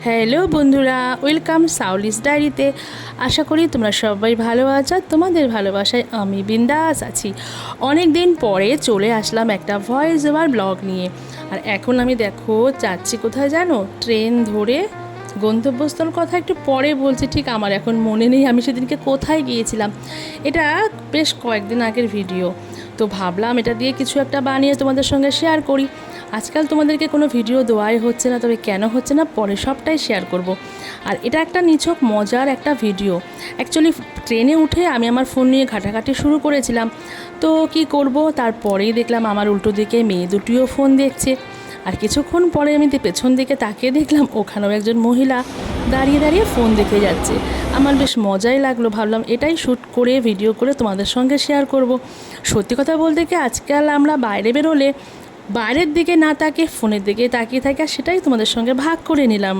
Hello বন্ধুরা, welcome সাউলিস ডায়েরিতে। আশা করি তোমরা সবাই ভালো আছো। তোমাদের ভালোবাসায় আমি বিন্দাস আছি। অনেক দিন পরে চলে আসলাম একটা ভয়েস ওভার ব্লগ নিয়ে। আর এখন আমি দেখো যাচ্ছি কোথায় জানো, ট্রেন ধরে গন্তব্যস্থল কথা একটু পরে বলছি, ঠিক আমার এখন মনে নেই আমি সেদিনকে কোথায় গিয়েছিলাম। এটা বেশ কয়েকদিন আগের ভিডিও, তো ভাবলাম এটা দিয়ে কিছু একটা বানিয়ে তোমাদের সঙ্গে শেয়ার করি। আজকাল তোমাদেরকে কোনো ভিডিও দেওয়াই হচ্ছে না, তবে কেন হচ্ছে না পরে সবটাই শেয়ার করব। আর এটা একটা নিছক মজার একটা ভিডিও। অ্যাকচুয়ালি ট্রেনে উঠে আমি আমার ফোন নিয়ে ঘাটাঘাটি শুরু করেছিলাম, তো কি করব, তারপরেই দেখলাম আমার উল্টো দিকে মেয়ে দুটিও ফোন দেখছে। আর কিছুক্ষণ পরে আমি পেছন দিকে তাকিয়ে দেখলাম ওখানেও একজন মহিলা দাঁড়িয়ে দাঁড়িয়ে ফোন দেখে যাচ্ছে। আমার বেশ মজাই লাগলো, ভাবলাম এটাই শ্যুট করে ভিডিও করে তোমাদের সঙ্গে শেয়ার করব। সত্যি কথা বলতে কি, আজকাল আমরা বাইরে বেরোলে বাইরের দিকে না তাকিয়ে ফোনের দিকে তাকিয়ে থাকি, আর সেটাই তোমাদের সঙ্গে ভাগ করে নিলাম।